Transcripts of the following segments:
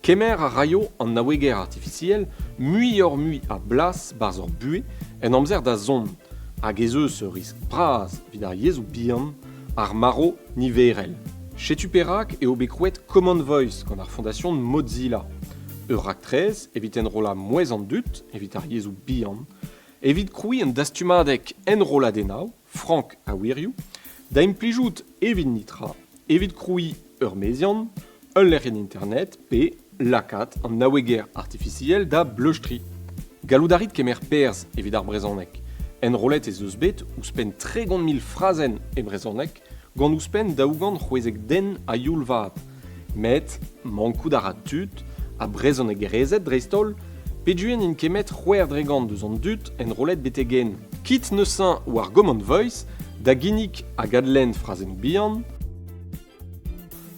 Kemer a raio an naoueger artificiel mui a blas barz ur buez en amzer da zon, hag ez eus risk braz vid ar yezhou bihan ar maro niverel. Chetu perak eo bekrouet Common Voice gant ar fondation Mozilla. Ur raktrez evit enrola mouez an dut, evit ar yezhou bihan, evit kroui un dastumadek enroladennoù, frank a wirioù, da implijout evit nitra, evit kroui ur meziant, ul lec'hen internet pe lakat an naoueger artificiel da bleuchtri. Galoudarit kemer perzh evit ar brezhoneg. Enrolet ez eus bet ouzpen 300.000 frazen e brezhoneg gant ouzpen daougant c'hwezek den a youl vat. Met, mankout a rat tut, a brezhoneg erezet dreistol, peduent in kemet c'hwer dregant deus an dut enrolet betegen. Kit neuze ou ar Common Voice, da ginnik a gadlen frazen bihan,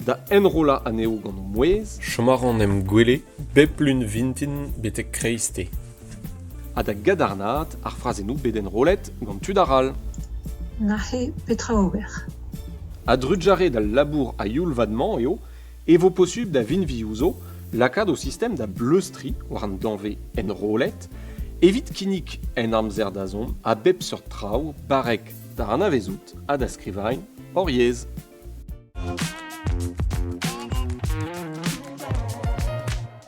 da enrola aneo gant o mouez, Chomaran em gwele, bep lun vintin betek kreiste. ha da gadarnat ar frazennoù bet enrolet gant tud aral. Nahe petra ober. A drudjare da labour a youl vadman eo, evo posub da vinvioù lakad o système da bleustri war an danve enrolet, evit kinnik en amzer da zon a bep sur traoù barek da anavezout a da skrivañ hor yezh.